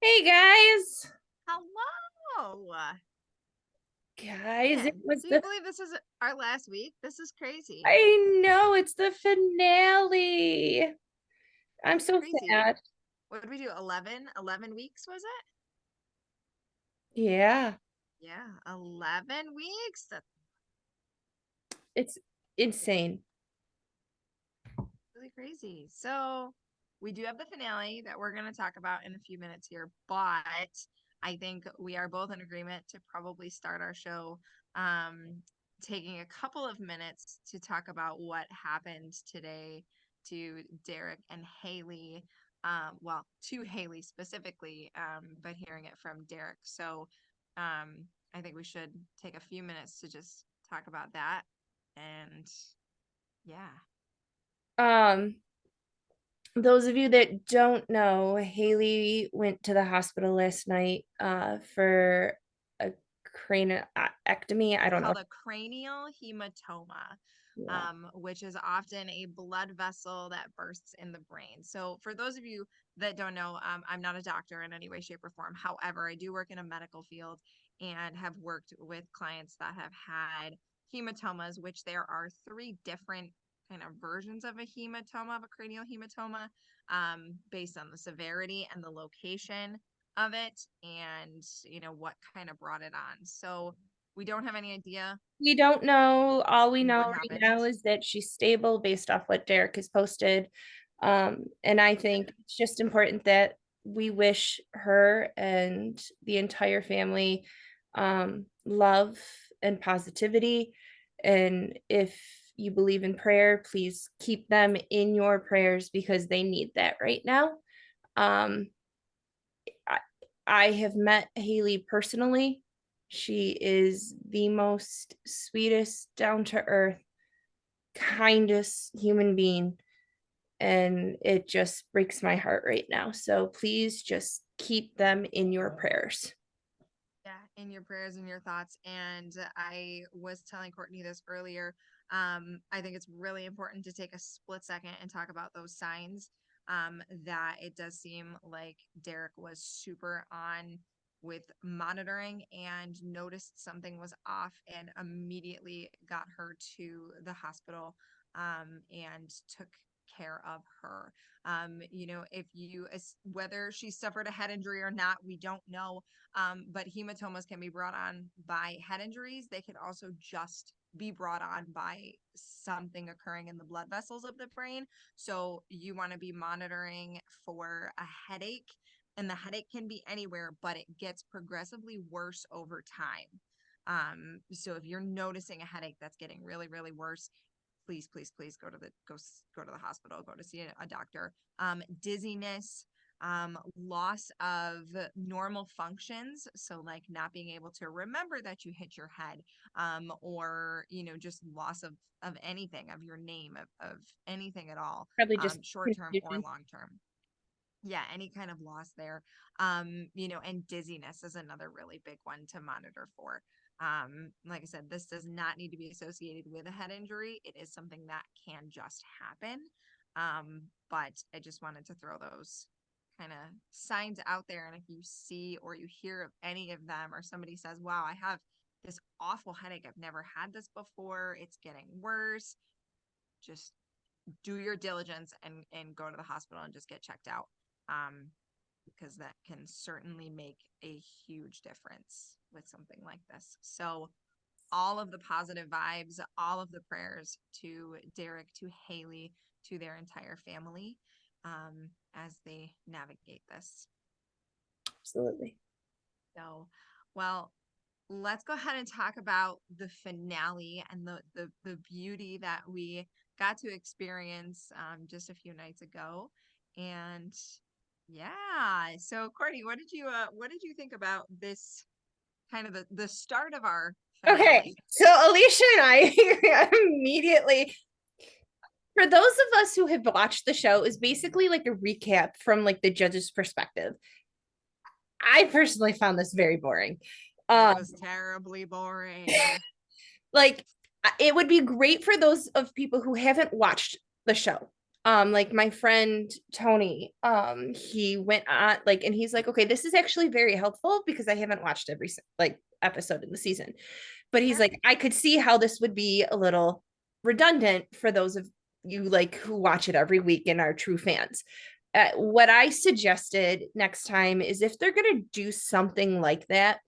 Hey guys. Hello. Guys, it Man, was do you the believe this is our last week? This is crazy. I know it's the finale. I'm It's so crazy. sad. What did we do? 11 weeks, was it? Yeah, Yeah, 11 weeks. That's it's insane. really crazy. So, we do have the finale that we're going to talk about in a few minutes here, but I think we are both in agreement to probably start our show um taking a couple of minutes to talk about what happened today to Derek and Hayley. Well, to Hayley specifically, but hearing it from Derek. So, I think we should take a few minutes to just talk about that. And yeah. Um, those of you that don't know, Haley went to the hospital last night for a craniectomy. I It's don't know. called a cranial hematoma, Yeah. which is often a blood vessel that bursts in the brain. So, for those of you that don't know, I'm not a doctor in any way, shape, or form. However, I do work in a medical field and have worked with clients that have had hematomas, which there are three different kind of versions of a hematoma, of a cranial hematoma, based on the severity and the location of it and what kind of brought it on. So we don't have any idea We don't know. All we know what right happened. now is that she's stable based off what Derek has posted. And I think it's just important that we wish her and the entire family love and positivity. And if you believe in prayer, please keep them in your prayers because they need that right now. Um, I, I have met Hayley personally. She is the most sweetest, down to earth, kindest human being. And it just breaks my heart right now. So please just keep them in your prayers. Yeah, in your prayers and your thoughts. And I was telling Courtney this earlier. I think it's really important to take a split second and talk about those signs. That it does seem like Derek was super on with monitoring and noticed something was off and immediately got her to the hospital and took care of her. If you, whether she suffered a head injury or not, we don't know, but hematomas can be brought on by head injuries. They can also just be brought on by something occurring in the blood vessels of the brain. So you want to be monitoring for a headache, and the headache can be anywhere, but it gets progressively worse over time. So if you're noticing a headache that's getting really, really worse, please, please, please go to the hospital, go to see a doctor. Dizziness, loss of normal functions, so like not being able to remember that you hit your head, or just loss of anything, of your name, of anything at all, Probably just short term or confusion. long term. Yeah, any kind of loss there. And dizziness is another really big one to monitor for. Like I said, this does not need to be associated with a head injury. It is something that can just happen. But I just wanted to throw those kind of signs out there. And if you see or you hear of any of them, or somebody says, wow, I have this awful headache, I've never had this before, it's getting worse, just do your diligence and go to the hospital and just get checked out, because that can certainly make a huge difference with something like this. So all of the positive vibes, all of the prayers to Derek, to Hayley, to their entire family, as they navigate this. Absolutely. So, well, let's go ahead and talk about the finale and the beauty that we got to experience just a few nights ago. And yeah, so Courtney, what did you think about this kind of the start of our Okay, finale? so Alicia and I immediately, for those of us who have watched the show, is basically like a recap from like the judge's perspective. I personally found this very boring. It Um, was terribly boring. like it would be great for those of people who haven't watched the show. Like my friend Tony, he went on like, and he's like, okay, this is actually very helpful because I haven't watched every like episode in the season, but he's Sure. like, I could see how this would be a little redundant for those of you like who watch it every week and are true fans. What I suggested next time is if they're gonna do something like that,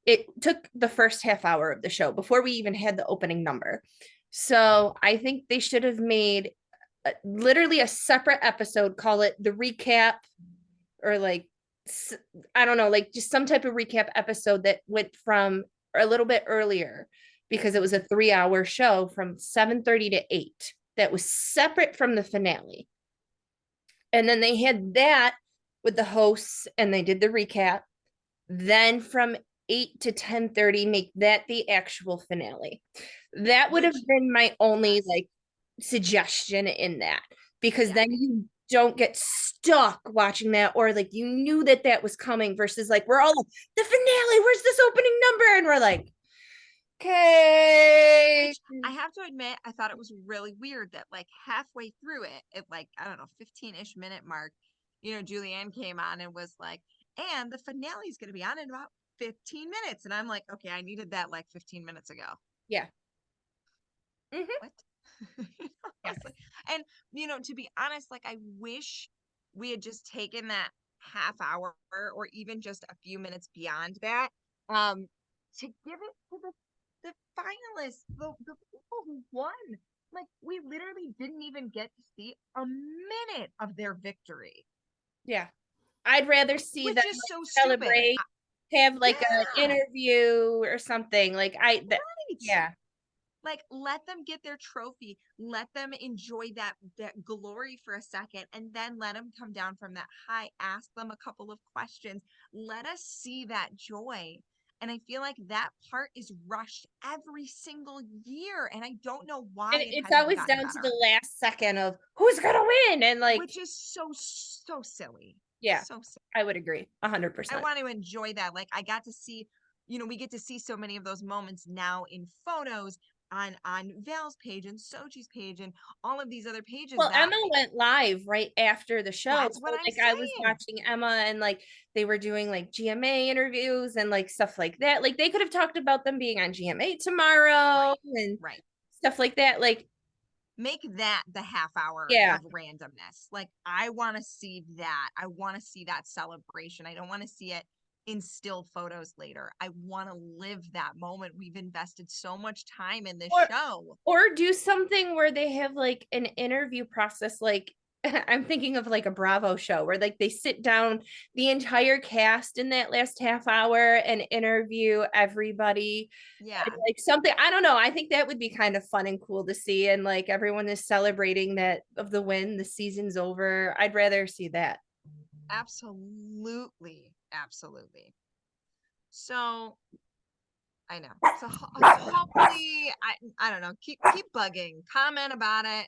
it took the first half hour of the show before we even had the opening number. So I think they should have made literally a separate episode, call it the recap, or like, I don't know, like just some type of recap episode that went from a little bit earlier because it was a 3 hour show from 7:30 to 8 that was separate from the finale. And then they had that with the hosts and they did the recap. Then from 8 to 10:30, make that the actual finale. That would have Which, been my only yes. like suggestion in that, because Yeah. then you don't get stuck watching that, or like you knew that that was coming versus like we're all like, the finale, where's this opening number? And we're like, okay. Which I have to admit, I thought it was really weird that like halfway through it, at like, I don't know, 15-ish minute mark, Julianne came on and was like, and the finale is going to be on in about 15 minutes. And I'm like, okay, I needed that like 15 minutes ago. Yeah. Mm-hmm. What? I Yeah. was like, and to be honest, like I wish we had just taken that half hour or even just a few minutes beyond that, to give it to the finalists, the people who won. Like we literally didn't even get to see a minute of their victory, Yeah. I'd rather see them which is like so stupid. celebrate, have like an Yeah, interview or something. Like I that right. yeah. Like let them get their trophy, let them enjoy that glory for a second, and then let them come down from that high, ask them a couple of questions, let us see that joy. And I feel like that part is rushed every single year, and I don't know why And it it's hasn't always gotten down to the better, last second of who's gonna win. And like, which is so silly. yeah, So silly. I would agree I 100%. want to enjoy that. Like I got to see, we get to see so many of those moments now in photos on Val's page and Sochi's page and all of these other pages Well, that Emma went live right after the show. that's what So I'm like I was saying. watching Emma and like they were doing like GMA interviews and like stuff like that. Like they could have talked about them being on GMA tomorrow Right. and Right. stuff like that. Like, Make that the half hour yeah. of randomness. Like I want to see that. I want to see that celebration. I don't want to see it in still photos later. I want to live that moment. We've invested so much time in this Or show. or do something where they have like an interview process, like I'm thinking of like a Bravo show where like they sit down the entire cast in that last half hour and interview everybody. And Yeah, like something, I don't know, I think that would be kind of fun and cool to see, and like everyone is celebrating that of the win, the season's over. I'd rather see that. absolutely. Absolutely. So I know. So hopefully, I don't know. Keep bugging. Comment about it.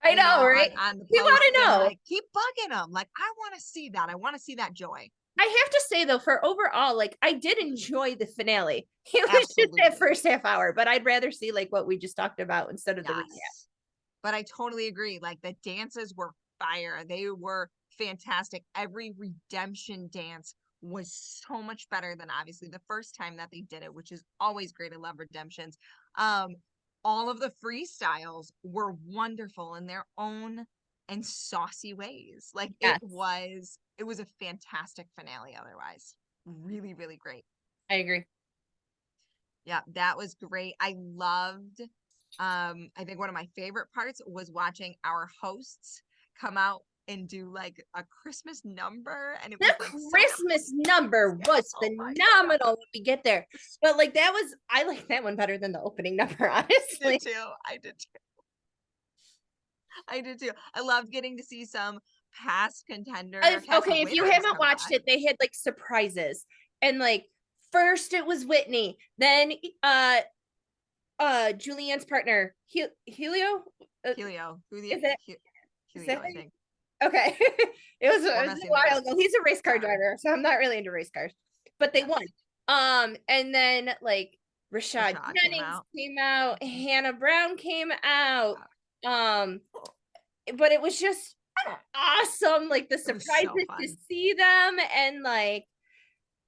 I know, right? On the We want posts to and know. like keep bugging them. Like I want to see that. I want to see that joy. I have to say though, for overall, like I did enjoy the finale. It was just that Absolutely. first half hour, but I'd rather see like what we just talked about instead of the recap. Yes. But I totally agree. Like the dances were fire. They were fantastic. Every redemption dance was so much better than obviously the first time that they did it, which is always great. I love redemptions. Um, all of the freestyles were wonderful in their own and saucy ways. Like Yes, it was a fantastic finale otherwise. Really, really great. I agree. Yeah, that was great. I loved, I think one of my favorite parts was watching our hosts come out and do like a Christmas number, and it The was like so Christmas number was oh my phenomenal god. when we get there. But like that was, I like that one better than the opening number, I did honestly. too. I did too. I did too. I loved getting to see some past contender, If, past okay, if you winners haven't come watched back. it, they had like surprises. And like first it was Whitney, then Julianne's partner, Helio. Helio. Is that is Helio, that I think. okay? It We're was messing a that while up. ago. He's a race car Sorry. driver, so I'm not really into race cars. But they won. Yes. And then like Rashad Rashad came Jennings out. came out, Hannah Brown came out. Yeah. Um, but it was just awesome. Like the It was so surprises to fun. see them, and like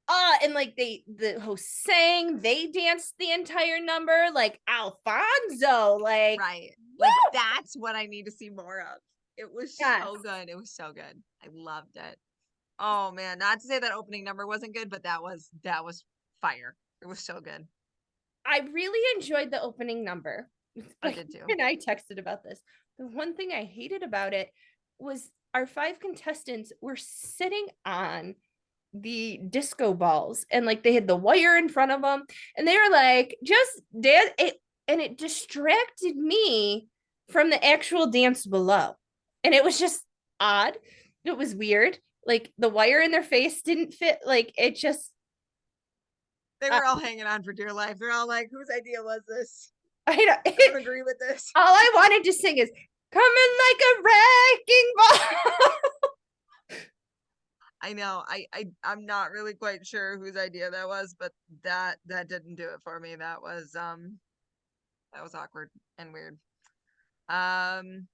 the host sang, they danced the entire number, like Alfonso, like Right. Like, woo! that's what I need to see more of. It was Yes. so good. It was so good. I loved it. Oh man, not to say that opening number wasn't good, but that was fire. It was so good. I really enjoyed the opening number. I Like, did too. and I texted about this. The one thing I hated about it was our five contestants were sitting on the disco balls, and like they had the wire in front of them, and they were like just dance it, and it distracted me from the actual dance below. And it was just odd. It was weird. Like the wire in their face didn't fit. Like it just They uh, were all hanging on for dear life. They're all like, whose idea was this? I don't, I don't agree with this. all I wanted to sing is coming like a wrecking ball. I know. I'm not really quite sure whose idea that was, but that didn't do it for me. That was awkward and weird. Um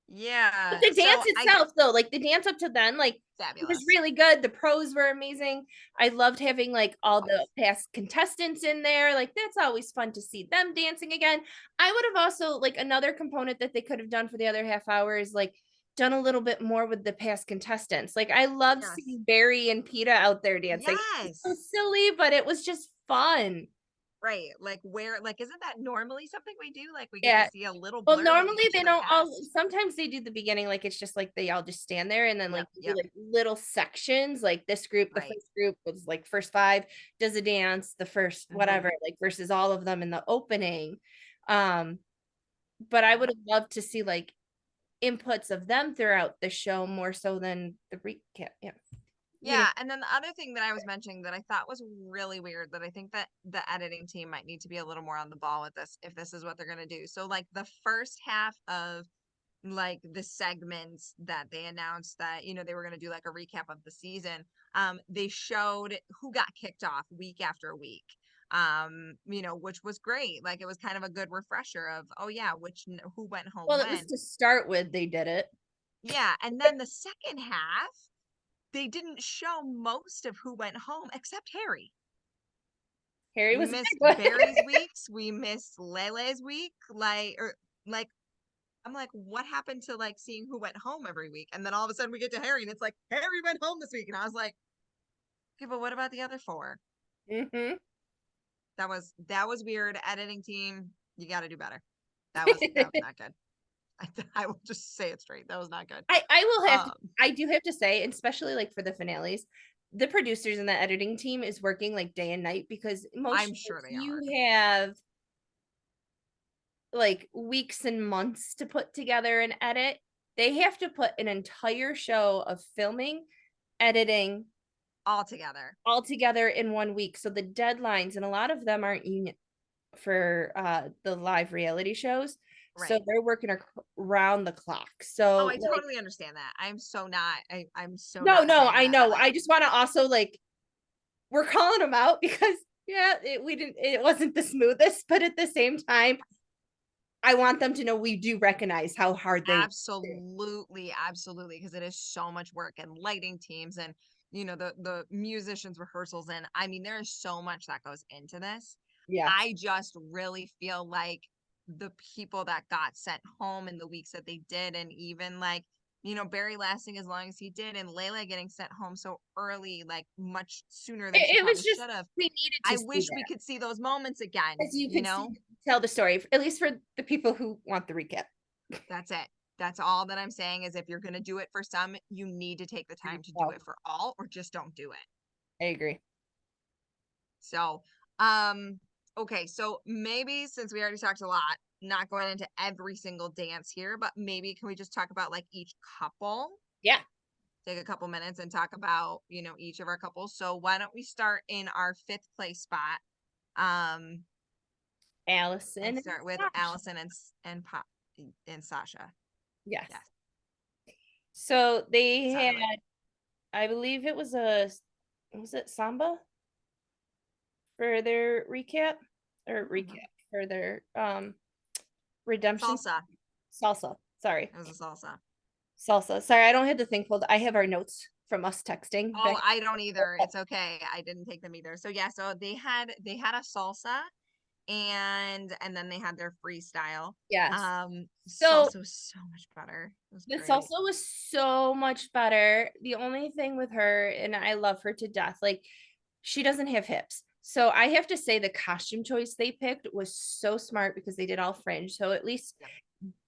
But yeah, the so dance I itself, though, like the dance up to then, like it was fabulous. really good. The pros were amazing. I loved having like all the Always. past contestants in there. Like that's always fun to see them dancing again. I would have also like another component that they could have done for the other half hour is like done a little bit more with the past contestants. Like I loved Yes. seeing Barry and Peta out there dancing. It was Yes. so silly, but it was just fun. Right. Like where like isn't that normally something we do? Like we get to Yeah. see a little Well, blurb of normally each they of the don't all cast. sometimes they do the beginning, like it's just like they all just stand there, and then like Yep, they do yep. like little sections, like this group, the Right. first group was like first five does a dance, the first Mm-hmm. whatever, like versus all of them in the opening. Um, but I would Yeah. have loved to see like inputs of them throughout the show more so than the recap. Yeah. You know, Yeah, and then the other thing that I was mentioning that I thought was really weird that I think that the editing team might need to be a little more on the ball with this if this is what they're going to do. So like the first half of like the segments that they announced that they were going to do like a recap of the season, they showed who got kicked off week after week, which was great. Like it was kind of a good refresher of, oh yeah, who went home well, it was when. to start with, they did it. Yeah, and then the second half they didn't show most of who went home except Harry. Harry We was a big missed one. Barry's weeks, we missed Lele's week, like I'm like, what happened to like seeing who went home every week? And then all of a sudden we get to Harry and it's like Harry went home this week. And I was like, okay, but what about the other four? Hmm. That was weird. Editing team, you gotta do better. That was not good. I will just say it straight. That was not good. I will have to, Um, I do have to say, especially like for the finales, the producers and the editing team is working like day and night because most I'm shows sure they are. you have like weeks and months to put together and edit. They have to put an entire show of filming, editing All together. all together in 1 week. So the deadlines, and a lot of them aren't union for the live reality shows. So Right. they're working around the clock. Oh, So I like totally understand that. I'm so no, not no, saying I that know. like I just want to also like we're calling them out because yeah, we didn't it wasn't the smoothest, but at the same time, I want them to know we do recognize how hard they do. absolutely, absolutely, because it is so much work and lighting teams and the musicians rehearsals and I mean there is so much that goes into this. Yes. I just really feel like the people that got sent home in the weeks that they did, and even like Barry lasting as long as he did, and Layla getting sent home so early, like much sooner than she It was probably just should have. we needed I to see wish we that. could see those moments again, As you you could see know? tell the story, at least for the people who want the recap. That's it. That's all that I'm saying is if you're going to do it for some, you need to take the time to do Well, it for all or just don't do it. I agree. So, um, okay. So maybe since we already talked a lot, not going into every single dance here, but maybe can we just talk about like each couple? Yeah. Take a couple minutes and talk about, each of our couples. So why don't we start in our fifth place spot? Um, and Allison and start with Sasha. Allison and Sasha. Yes. Yes. So they Sound had, right. I believe it was a, was it Samba for their recap or Mhm. recap for their redemption Salsa. salsa. Sorry. It was a salsa. Salsa. Sorry, I don't have the thing pulled. I have our notes from us texting back. Oh, I don't either. It's okay. I didn't take them either. So yeah, so they had a salsa and then they had their freestyle. Yes. So Salsa was so much better. It was the great. salsa was so much better. The only thing with her, and I love her to death, like she doesn't have hips. So I have to say the costume choice they picked was so smart because they did all fringe. So at least Yep.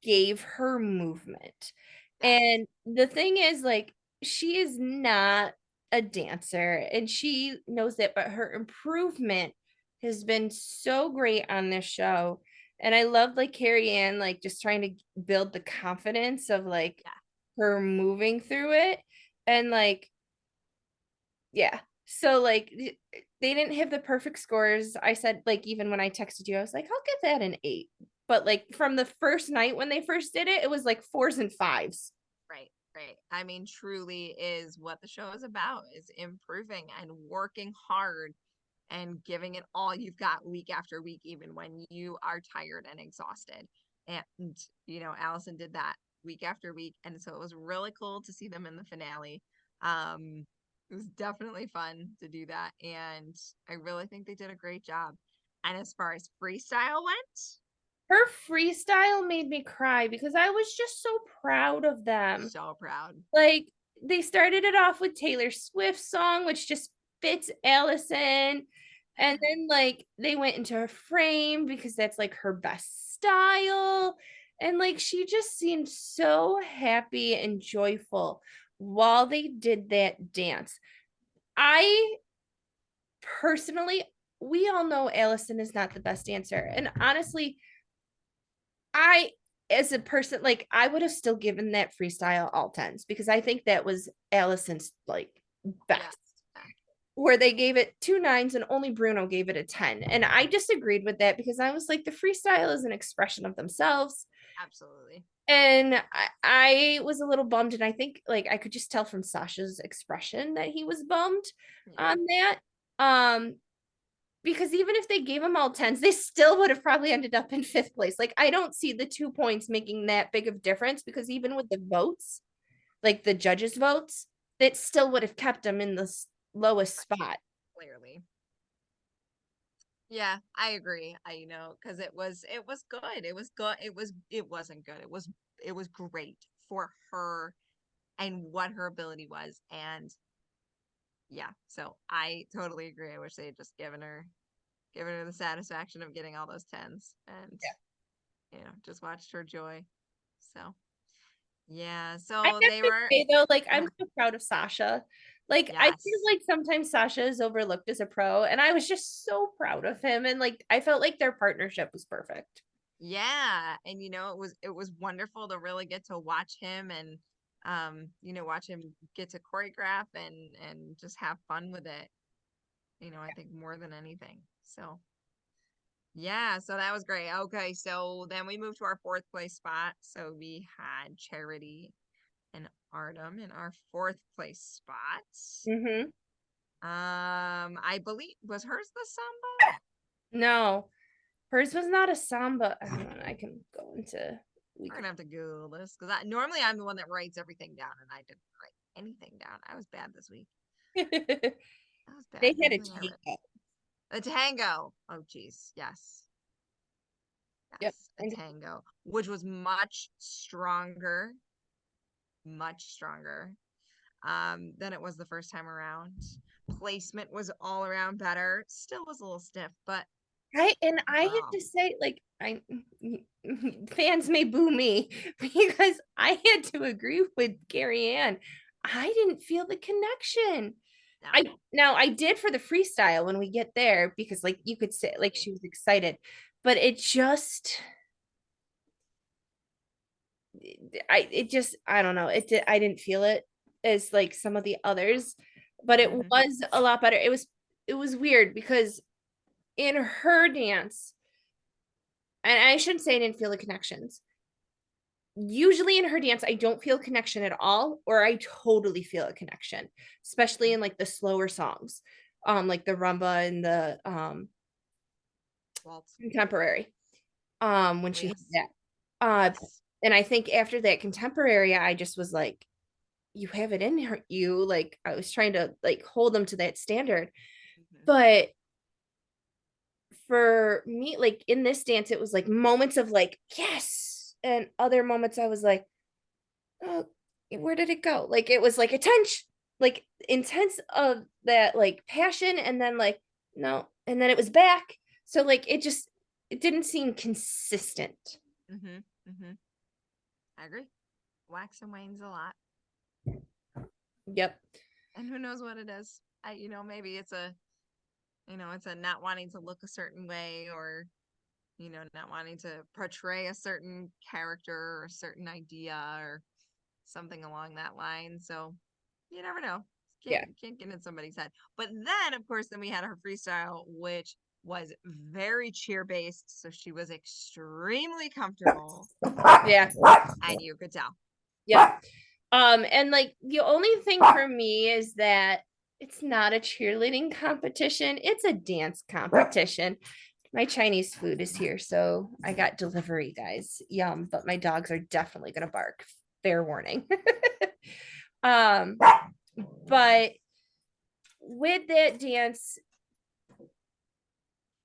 gave her movement. Yes. And the thing is, like, she is not a dancer and she knows that, but her improvement has been so great on this show. And I love like Carrie Ann, like just trying to build the confidence of like Yeah. her moving through it. And like, yeah. So like they didn't have the perfect scores. I said like even when I texted you, I was like, I'll give that an 8. But like from the first night when they first did it, it was like 4s and 5s. Right. Right. I mean, truly is what the show is about, is improving and working hard and giving it all you've got week after week, even when you are tired and exhausted. And, Allison did that week after week. And so it was really cool to see them in the finale. It was definitely fun to do that. And I really think they did a great job. And as far as freestyle went, Her freestyle made me cry because I was just so proud of them. so proud. Like they started it off with Taylor Swift's song, which just fits Allison. And then like they went into her frame because that's like her best style. And like she just seemed so happy and joyful while they did that dance. I personally, we all know Allison is not the best dancer. And honestly, I as a person, like I would have still given that freestyle all 10s because I think that was Allison's like Yeah. best. Where they gave it 2 9s and only Bruno gave it a 10. And I disagreed with that because I was like, the freestyle is an expression of themselves. Absolutely. And I was a little bummed. And I think like I could just tell from Sasha's expression that he was bummed Yeah. on that. Um, because even if they gave them all 10s, they still would have probably ended up in 5th place. Like I don't see the 2 points making that big of difference because even with the votes, like the judges' votes, that still would have kept them in the lowest spot. Clearly. Yeah, I agree. Because it was good. It was good. It wasn't good. It was great for her and what her ability was. And yeah, so I totally agree. I wish they had just given her the satisfaction of getting all those 10s and just watched her joy. So yeah, I so have they to were say though, like go I'm ahead. so proud of Sasha. Like I feel Yes. like sometimes Sasha is overlooked as a pro, and I was just so proud of him. And like I felt like their partnership was perfect. Yeah, and it was wonderful to really get to watch him and watch him get to choreograph and just have fun with it. I think more than anything. So, yeah, so that was great. Okay, so then we moved to our fourth place spot. So we had Charity and Artem in our fourth place spot. Mm-hmm. I believe was hers the samba? No, hers was not a samba. Hang on, I can go into we We're can gonna have to Google this because normally I'm the one that writes everything down, and I didn't write anything down. I was bad this week. they I was bad. had a Nothing I wrote. tango. A tango. Oh, geez. Yes. Yep. Yes. A tango, which was much stronger than it was the first time around. Placement was all around better. Still was a little stiff, but I have overall, to say, like, I fans may boo me because I had to agree with Gary Ann. I didn't feel the connection. I no. now I did for the freestyle when we get there because like you could say like she was excited, but it just I don't know. I didn't feel it as like some of the others, but it Mm-hmm. was a lot better. It was weird because in her dance, and I shouldn't say I didn't feel the connections. Usually in her dance, I don't feel connection at all, or I totally feel a connection, especially in like the slower songs, like the rumba and the Waltz. contemporary, when Oh, she had yes. that. Yes. And I think after that contemporary, I just was like, you have it in you. Like I was trying to like hold them to that standard. Mhm. But for me, like in this dance, it was like moments of like, yes. And other moments I was like, oh, where did it go? Like it was like attention, like intense of that like passion, and then like, no, and then it was back. So like it didn't seem consistent. Mhm. Mhm. I agree. Wax and wanes a lot, Yep. and who knows what it is. Maybe it's it's a not wanting to look a certain way, or not wanting to portray a certain character or a certain idea or something along that line. So you never know. Yeah. Can't get in somebody's head. But then, of course, then we had her freestyle, which was very cheer based. So she was extremely comfortable, Yeah. and you could tell. Yeah. And like the only thing for me is that it's not a cheerleading competition, it's a dance competition. My Chinese food is here, so I got delivery, guys. Yum, but my dogs are definitely gonna bark. Fair warning. um, but with that dance,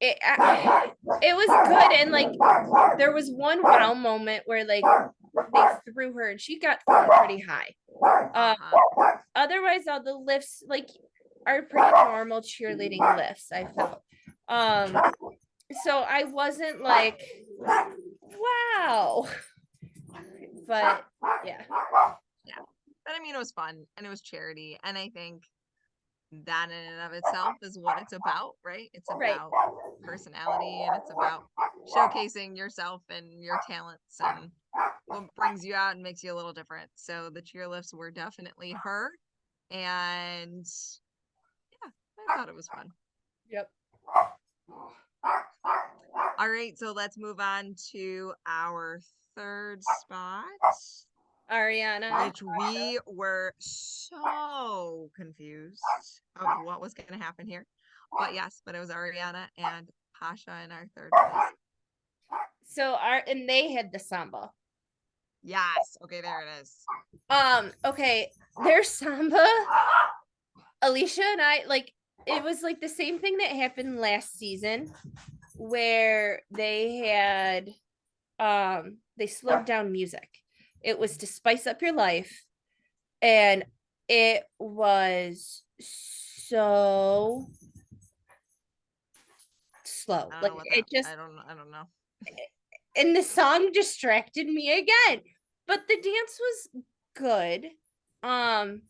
it was good, and like there was one wow moment where like they threw her and she got thrown pretty high. Uh-huh. Otherwise, all the lifts like are pretty normal cheerleading lifts, I felt. Um, so I wasn't like, wow, but yeah, Yeah. But I mean, it was fun and it was charity. And I think that in and of itself is what it's about, right? It's right, about personality, and it's about showcasing yourself and your talents and what brings you out and makes you a little different. So the cheer lifts were definitely her. And yeah, I thought it was fun. yep. All right, so let's move on to our third spot, Ariana, which we were so confused of what was going to happen here. But yes, but it was Ariana and Pasha in our third place. so our and they had the samba. Yes. Okay, there it is. Okay, their samba, Alicia and I like it was like the same thing that happened last season where they slowed down music. It was to spice up your life, and it was so slow. I don't Like know what that. it just I don't know. and the song distracted me again. But the dance was good. Um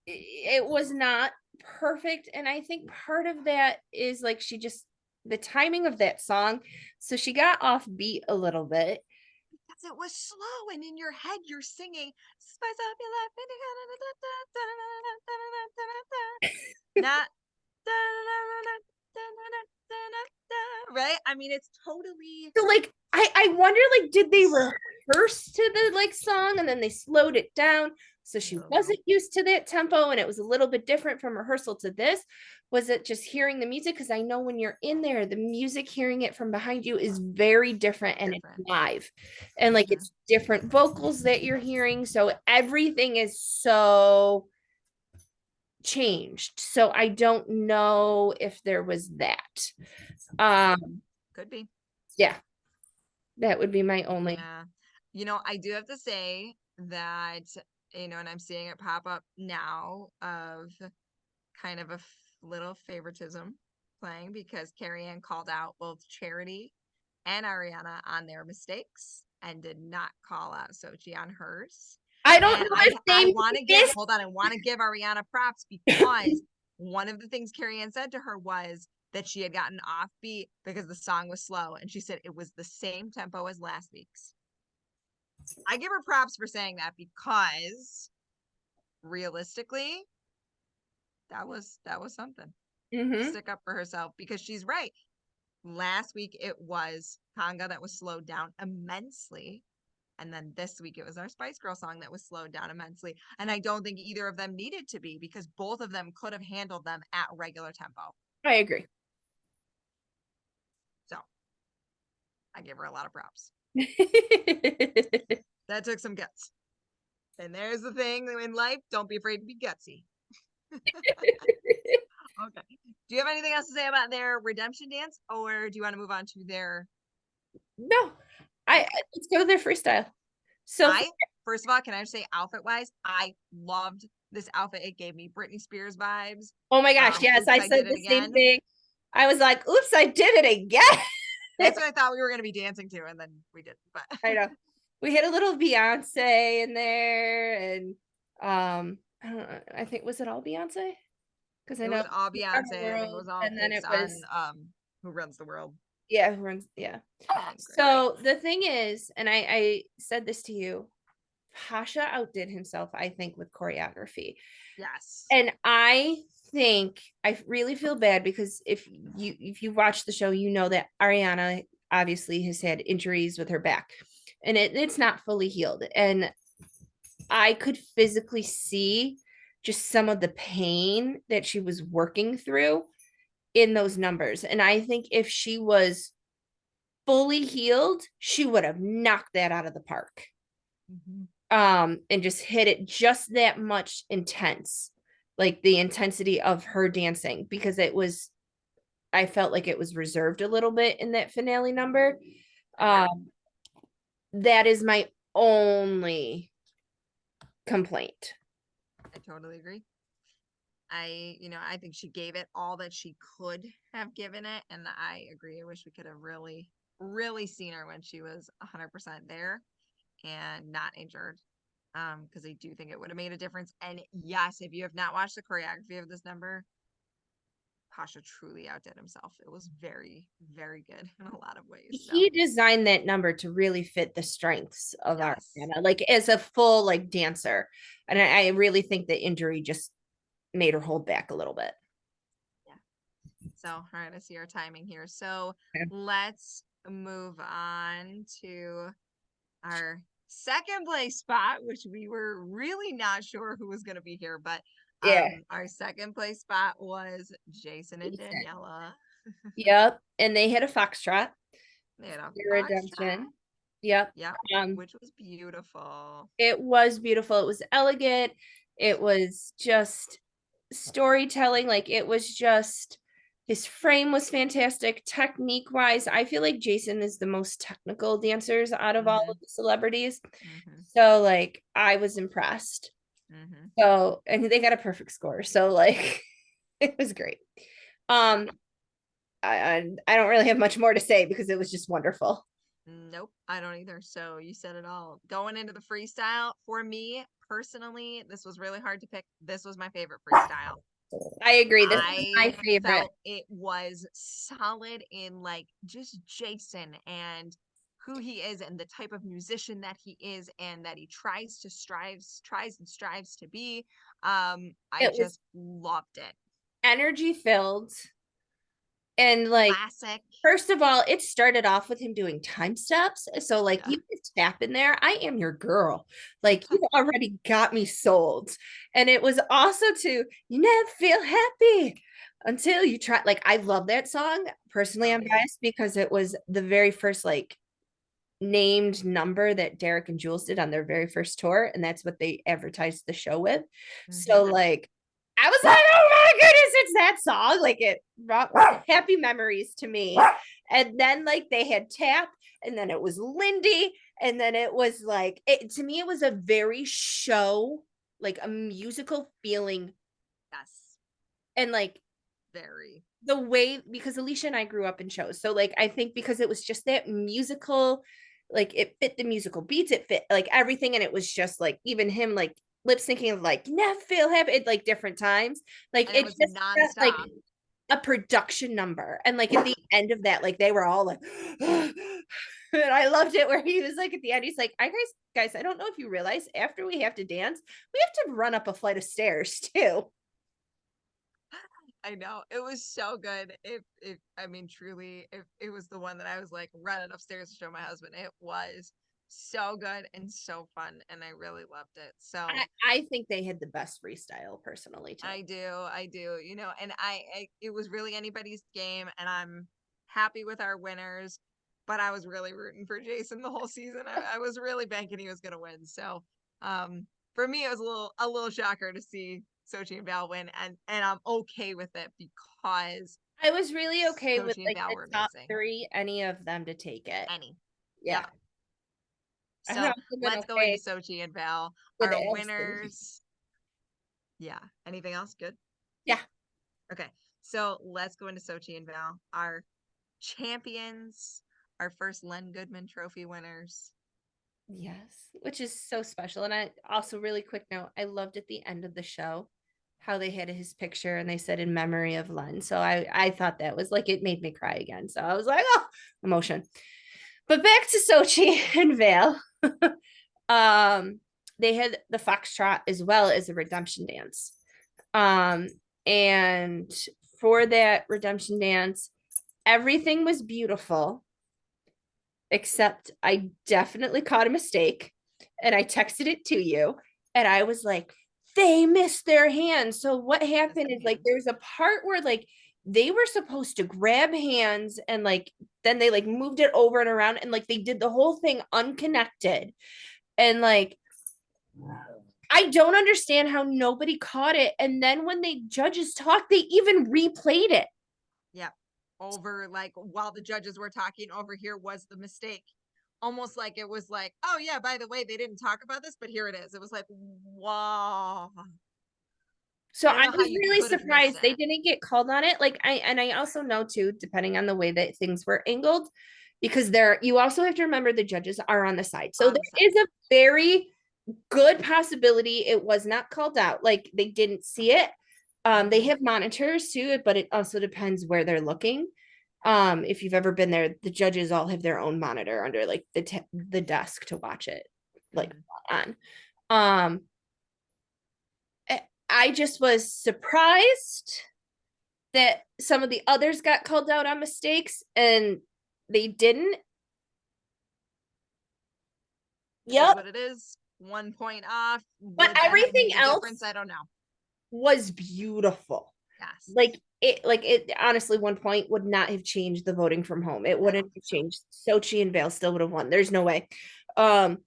it was not perfect, and I think part of that is like she just the timing of that song, so she got off beat a little bit. Because it was slow, and in your head you're singing "Spice Up Your Life," not right. I mean, it's totally So like I wonder like did they rehearse to the like song and then they slowed it down so I she don't know. wasn't used to that tempo and it was a little bit different from rehearsal to this? Was it just hearing the music? Because I know when you're in there, the music, hearing it from behind you is very different and it's Different. live. And like Mm-hmm. it's different vocals that you're hearing. So everything is so changed. So I don't know if there was that. Um, Could be. yeah, that would be my only. Yeah. I do have to say that, and I'm seeing it pop up now of kind of a little favoritism playing, because Carrie Ann called out both Charity and Ariana on their mistakes and did not call out Sochi on hers. I don't And know I if I they want to give missed. hold on, I want to give Ariana props, because one of the things Carrie Ann said to her was that she had gotten offbeat because the song was slow, and she said it was the same tempo as last week's. I give her props for saying that, because realistically, that was something. Mhm. Stick up for herself, because she's right. Last week it was Conga that was slowed down immensely. And then this week it was our Spice Girl song that was slowed down immensely. And I don't think either of them needed to be, because both of them could have handled them at regular tempo. I agree. So I give her a lot of props. That took some guts. And there's the thing in life, don't be afraid to be gutsy. Okay. Do you have anything else to say about their redemption dance, or do you want to move on to their? No, Okay. let's go with their freestyle. So I First of all, can I just say outfit wise, I loved this outfit. It gave me Britney Spears vibes. oh my gosh, yes, Oops, I I said did it the same again. thing. I was like, oops, I did it again. That's what I thought we were gonna be dancing to, and then we didn't. But I know. We had a little Beyonce in there, and I don't know, I think was it all Beyonce? Because I it know was all Around the Beyonce. I think it World, was all and then takes it on was Who Runs the World. yeah, who runs yeah. It was great. So the thing is, and I said this to you, Pasha outdid himself, I think, with choreography. Yes. And I think I really feel bad because if you watch the show, you know that Ariana obviously has had injuries with her back, and it's not fully healed. And I could physically see just some of the pain that she was working through in those numbers. And I think if she was fully healed, she would have knocked that out of the park. Mhm. And just hit it just that much intense, like the intensity of her dancing, because I felt like it was reserved a little bit in that finale number. Agreed. That is my only complaint. I totally agree. I think she gave it all that she could have given it, and I agree. I wish we could have really, really seen her when she was 100% there and not injured. Because I do think it would have made a difference. And yes, if you have not watched the choreography of this number, Pasha truly outdid himself. It was very, very good in a lot of ways. So He designed that number to really fit the strengths of yes. Ariana, like as a full like dancer. And I really think the injury just made her hold back a little bit. Yeah. So, all right, I see our timing here. So Okay. let's move on to our second place spot, which we were really not sure who was going to be here, but Yeah. our second place spot was Jason and Daniela. Yep. And they hit a foxtrot. They had a Your foxtrot. redemption. Yep. Yep, Um, which was beautiful. it was beautiful. It was elegant. It was just storytelling. Like it was just his frame was fantastic. Technique wise, I feel like Jason is the most technical dancers out of all Mm-hmm. of the celebrities. Mm-hmm. So like I was impressed. Mm-hmm. So and they got a perfect score. So like it was great. Yeah. Um I don't really have much more to say because it was just wonderful. Nope, I don't either. So you said it all. Going into the freestyle, for me personally, this was really hard to pick. This was my favorite freestyle. I agree. This is my I favorite. felt it was solid in like just Jason and who he is and the type of musician that he is and that he tries and strives to be. I It was just loved it. energy filled and like Classic. first of all, it started off with him doing time steps. So like Yeah. you could tap in there. I am your girl. Like you've already got me sold. And it was also to you never feel happy until you try. Like I love that song. Personally, Oh I'm yeah. biased because it was the very first like named number that Derek and Jules did on their very first tour, and that's what they advertised the show with. Hmm. So like I was like, oh my goodness, it's that song. Like it brought happy memories to me. And then like they had Tap, and then it was Lindy, and then it was like it to me, it was a very show, like a musical feeling. Yes. And like Very. the way because Alicia and I grew up in shows. So like I think because it was just that musical, like it fit the musical beats, it fit like everything, and it was just like even him like lip syncing like never feel happy at like different times. Like And it it was just felt like nonstop. a production number. And like at the end of that, like they were all like and I loved it where he was like at the end, he's like, I guys, I don't know if you realize after we have to dance, we have to run up a flight of stairs too. I know. It was so good. If I mean truly, if it was the one that I was like running upstairs to show my husband, it was so good and so fun and I really loved it. So I think they had the best freestyle personally too. I do, and it was really anybody's game and I'm happy with our winners. but I was really rooting for Jason the whole season. I was really banking he was going to win. So, for me, it was a little shocker to see Sochi and Val win, and I'm okay with it because I was really okay with Sochi and like Val the were top amazing. three, any of them to take it. Any. Yeah. Yep. I've So also been let's go into okay Sochi and Val. with Our Addison. winners. Yeah. Anything else? Good. Yeah. Okay. So let's go into Sochi and Val. Our champions, our first Len Goodman Trophy winners. Yes, which is so special. And I also, really quick note, I loved at the end of the show how they had his picture and they said in memory of Len. So I thought that was like, it made me cry again. So I was like, oh, emotion. But back to Sochi and Vale. um, they had the foxtrot as well as a redemption dance. Um, and for that redemption dance, everything was beautiful, except I definitely caught a mistake and I texted it to you. And I was like, they missed their hands. So what happened is like there's a part where like they were supposed to grab hands and like then they like moved it over and around and like they did the whole thing unconnected. And like I don't understand how nobody caught it. And then when the judges talked, they even replayed it. Yep. Over like while the judges were talking over here was the mistake. Almost like it was like, oh yeah, by the way, they didn't talk about this, but here it is. It was like, wow. So I don't I know how was you really could have missed surprised they that. didn't get called on it. Like I also know too, depending on the way that things were angled, because there you also have to remember the judges are on the side. So On there the side. is a very good possibility it was not called out. Like they didn't see it. They Mhm. have monitors too, but it also depends where they're looking. If you've ever been there, the judges all have their own monitor under like the desk to watch it like Mhm. on. Um, I just was surprised that some of the others got called out on mistakes and they didn't. It is Yep. what it is. 1 point off. But Would that have everything made a difference? else I don't know. was beautiful. Yes. Like it honestly 1 point would not have changed the voting from home. It I wouldn't don't have think so. changed. Sochi and Vale still would have won. There's no way. Um,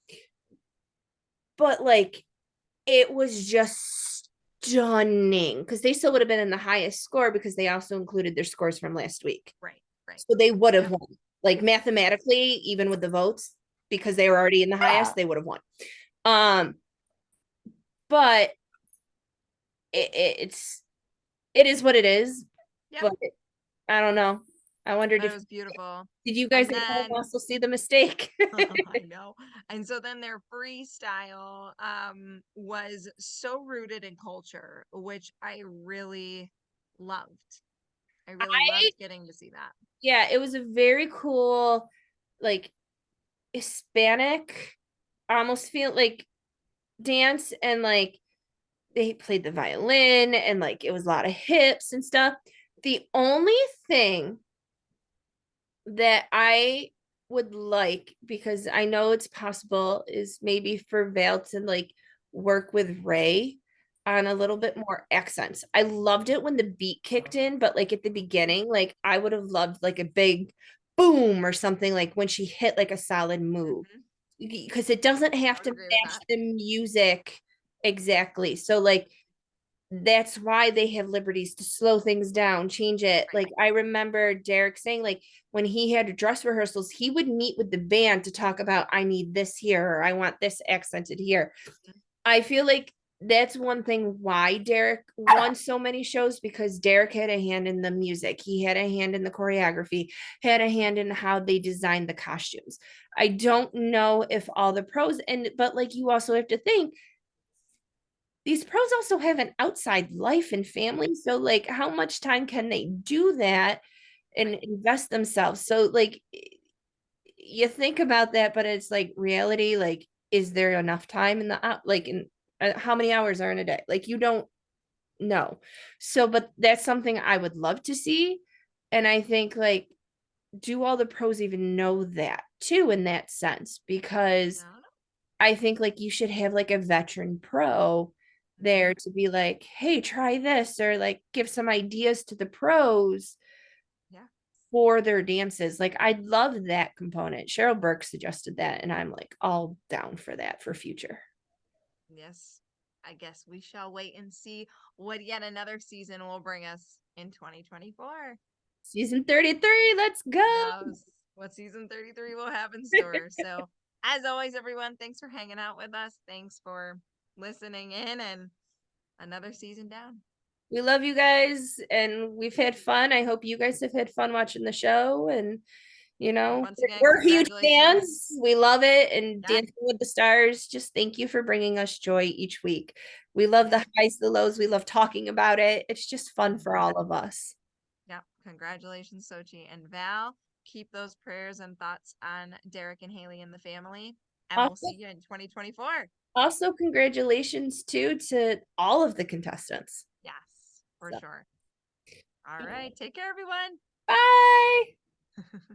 but like it was just stunning because they still would have been in the highest score because they also included their scores from last week. Right. Right. So they would have Yep. won. Like mathematically, even with the votes, because they were already in the highest, they would have won. Um, but it's it is what it is. Yep. But I don't know. I wondered But it if was beautiful. did you guys And at home then also see the mistake? I know. And so then their freestyle was so rooted in culture, which I really loved. I really I loved getting to see that. Yeah, it was a very cool, like Hispanic, I almost feel like dance and like they played the violin and like it was a lot of hips and stuff. The only thing that I would like, because I know it's possible, is maybe for Vale to like work with Ray on a little bit more accents. I loved it when the beat kicked in, but like at the beginning, like I would have loved like a big boom or something like when she hit like a solid move. Hmm. Because it doesn't I have would to agree with match that. the music exactly. So like that's why they have liberties to slow things down, change it. Right. Like I remember Derek saying, like when he had dress rehearsals, he would meet with the band to talk about, I need this here, or I want this accented here. Mhm. I feel like that's one thing why Derek won so many shows because Derek had a hand in the music. He had a hand in the choreography, had a hand in how they designed the costumes. I don't know if all the pros but like you also have to think these pros also have an outside life and family. So, like, how much time can they do that and Right. invest themselves? So, like, you think about that, but it's like reality. Like, is there enough time in the like, in how many hours are in a day? Like, you don't know. So, but that's something I would love to see. And I think, like, do all the pros even know that too, in that sense? Because I don't know. I think like you should have like a veteran pro Hmm. there to be like, hey, try this, or like give some ideas to the pros. Yeah. for their dances. Like I love that component. Cheryl Burke suggested that, and I'm like all down for that for future. Yes, I guess we shall wait and see what yet another season will bring us in 2024. Season 33, let's go. Yes, what season 33 will have in store. So, as always, everyone, thanks for hanging out with us. Thanks for listening in, and another season down. We love you guys and we've had fun. I hope you guys have had fun watching the show. And, Once again, we're huge congratulations. fans. We love it. And Yeah, Dancing with the Stars, just thank you for bringing us joy each week. We love yeah. the highs, the lows. We love talking about it. It's just fun for all of us. Yeah, congratulations, Sochi and Val. Keep those prayers and thoughts on Derek and Hayley and the family, and we'll Also, see you in 2024. also congratulations too to all of the contestants. Yes, for So, sure. All right, take care, everyone. bye.